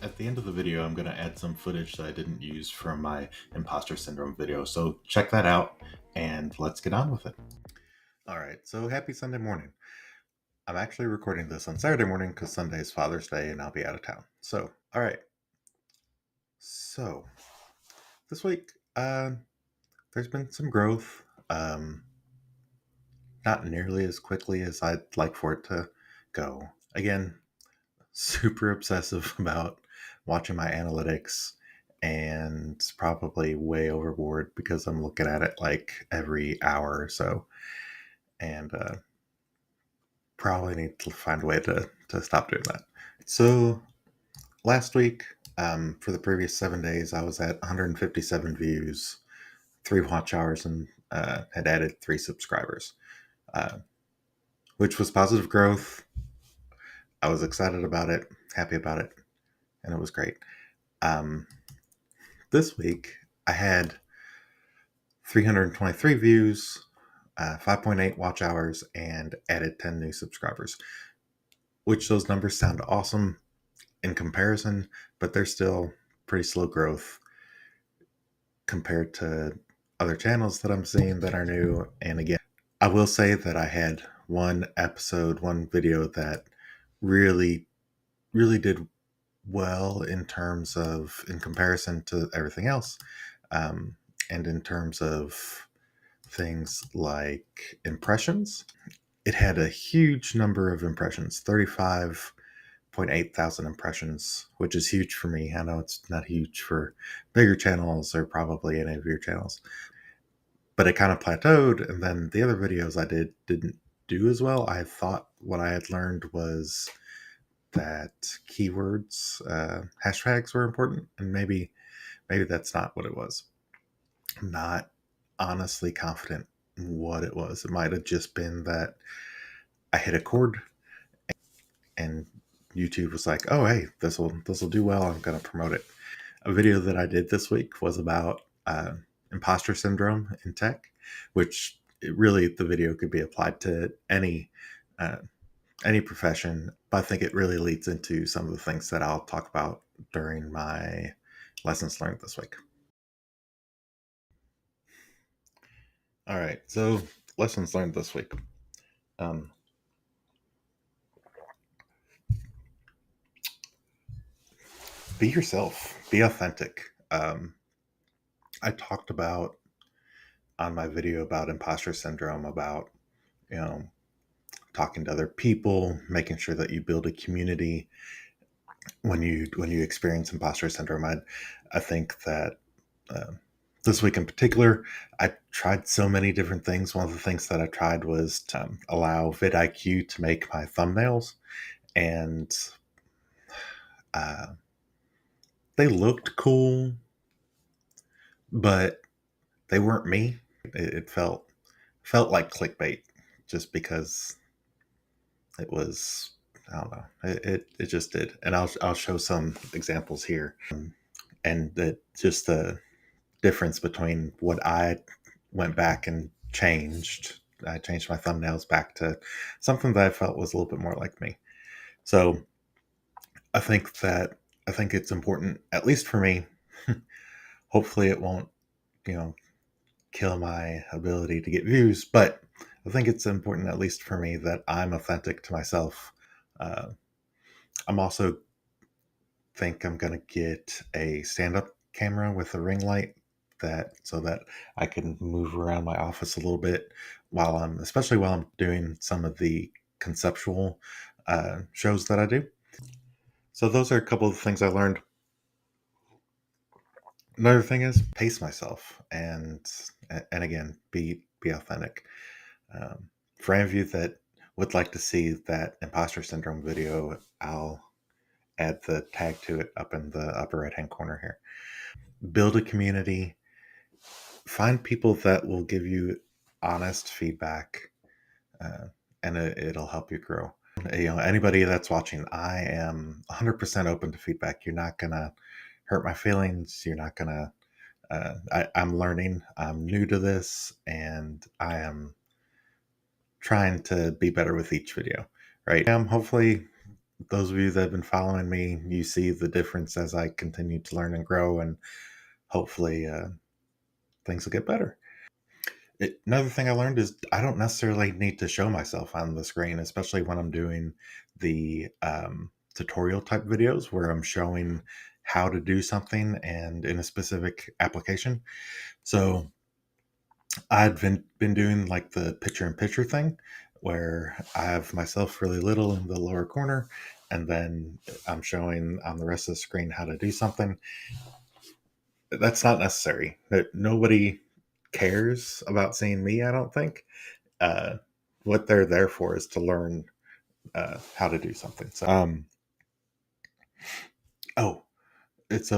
At the end of the video, I'm going to add some footage that I didn't use from my imposter syndrome video. So check that out and let's get on with it. All right, so happy Sunday morning. I'm actually recording this on Saturday morning because Sunday is Father's Day and I'll be out of town. So, all right. So this week, there's been some growth. Not nearly as quickly as I'd like for it to go. Again, super obsessive about watching my analytics and probably way overboard because I'm looking at it like every hour or so. And probably need to find a way to stop doing that. So last week, for the previous 7 days, I was at 157 views, 3 watch hours, and had added 3 subscribers, which was positive growth. I was excited about it, happy about it, and it was great. This week, I had 323 views, 5.8 watch hours, and added 10 new subscribers, which those numbers sound awesome in comparison, but they're still pretty slow growth compared to other channels that I'm seeing that are new. And again, I will say that I had one video that really did well in comparison to everything else. And in terms of things like impressions, it had a huge number of impressions, 35.8 thousand impressions, which is huge for me. I know it's not huge for bigger channels or probably any of your channels, but it kind of plateaued. And then the other videos I didn't do as well. I thought what I had learned was that keywords, hashtags were important, and maybe that's not what it was. I'm not honestly confident in what it was. It might have just been that I hit a chord and YouTube was like, "Oh, hey, this will do well. I'm going to promote it." A video that I did this week was about imposter syndrome in tech, which the video could be applied to any profession. But I think it really leads into some of the things that I'll talk about during my lessons learned this week. All right, so lessons learned this week. Be yourself. Be authentic. I talked about on my video about imposter syndrome, about talking to other people, making sure that you build a community when you experience imposter syndrome. I think that this week in particular, I tried so many different things. One of the things that I tried was to allow vidIQ to make my thumbnails, and they looked cool, but they weren't me. It felt like clickbait, just because it was, I don't know, it just did. And I'll show some examples here, and that just the difference between what I went back and changed. I changed my thumbnails back to something that I felt was a little bit more like me. So I think it's important, at least for me. Hopefully it won't, kill my ability to get views, but I think it's important, at least for me, that I'm authentic to myself. I'm also think I'm gonna get a stand-up camera with a ring light, so that I can move around my office a little bit especially while I'm doing some of the conceptual shows that I do. So those are a couple of things I learned. Another thing is pace myself, and again, be authentic. For any of you that would like to see that imposter syndrome video, I'll add the tag to it up in the upper right hand corner here. Build a community. Find people that will give you honest feedback, and it'll help you grow. Anybody that's watching, I am 100% open to feedback. You're not gonna hurt my feelings. You're not gonna. I'm learning. I'm new to this, and I am trying to be better with each video. Right? Hopefully, those of you that have been following me, you see the difference as I continue to learn and grow, and hopefully things will get better. Another thing I learned is I don't necessarily need to show myself on the screen, especially when I'm doing the tutorial type videos where I'm showing how to do something and in a specific application. So I'd been doing like the picture in picture thing where I have myself really little in the lower corner, and then I'm showing on the rest of the screen how to do something. That's not necessary. Nobody cares about seeing me, I don't think. Uh, what they're there for is to learn how to do something. So, oh, it's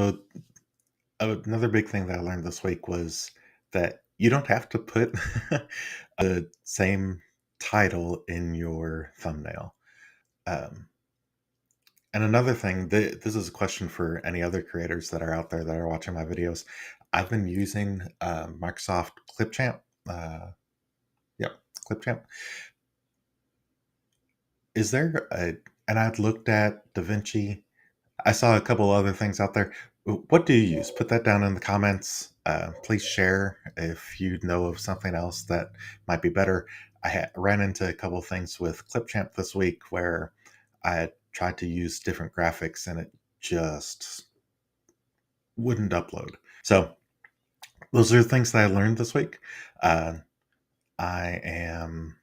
another big thing that I learned this week was that you don't have to put the same title in your thumbnail. And another thing, this is a question for any other creators that are out there that are watching my videos. I've been using Microsoft Clipchamp. Yep, Clipchamp. Is there a, and I'd looked at DaVinci. I saw a couple other things out there. What do you use? Put that down in the comments. Please share if you know of something else that might be better. I ran into a couple things with Clipchamp this week where I had tried to use different graphics and it just wouldn't upload. So those are things that I learned this week. I am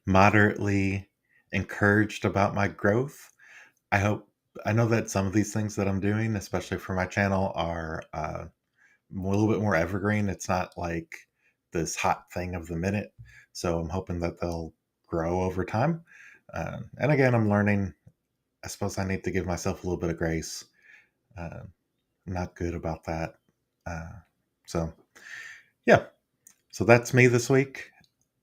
moderately encouraged about my growth. I know that some of these things that I'm doing, especially for my channel, are a little bit more evergreen. It's not like this hot thing of the minute. So I'm hoping that they'll grow over time. And again, I'm learning. I suppose I need to give myself a little bit of grace. I'm not good about that. So, yeah. So that's me this week.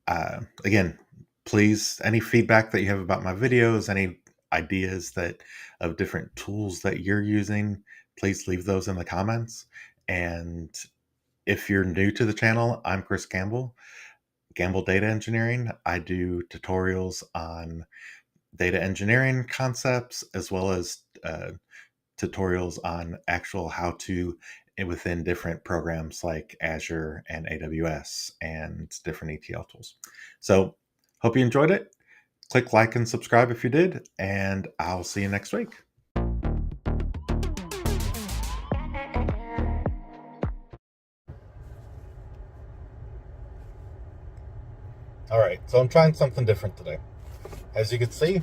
Again, please, any feedback that you have about my videos, any ideas that of different tools that you're using, please leave those in the comments. And if you're new to the channel, I'm Chris Gamble Data Engineering. I do tutorials on data engineering concepts as well as tutorials on actual how to within different programs like Azure and AWS and different ETL tools. So hope you enjoyed it. Click like and subscribe if you did, and I'll see you next week. All right, so I'm trying something different today. As you can see,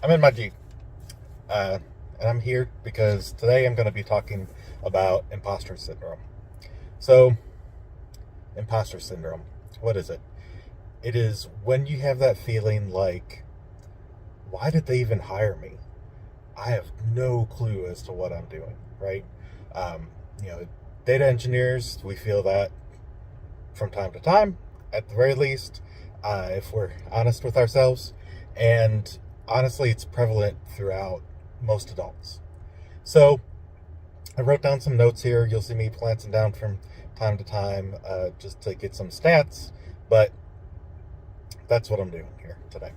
I'm in my Jeep. And I'm here because today I'm going to be talking about imposter syndrome. So, imposter syndrome, what is it? It is when you have that feeling like, why did they even hire me? I have no clue as to what I'm doing, right? You know, data engineers, we feel that from time to time, at the very least, if we're honest with ourselves. And honestly, it's prevalent throughout most adults. So I wrote down some notes here. You'll see me glancing down from time to time just to get some stats, but that's what I'm doing here today.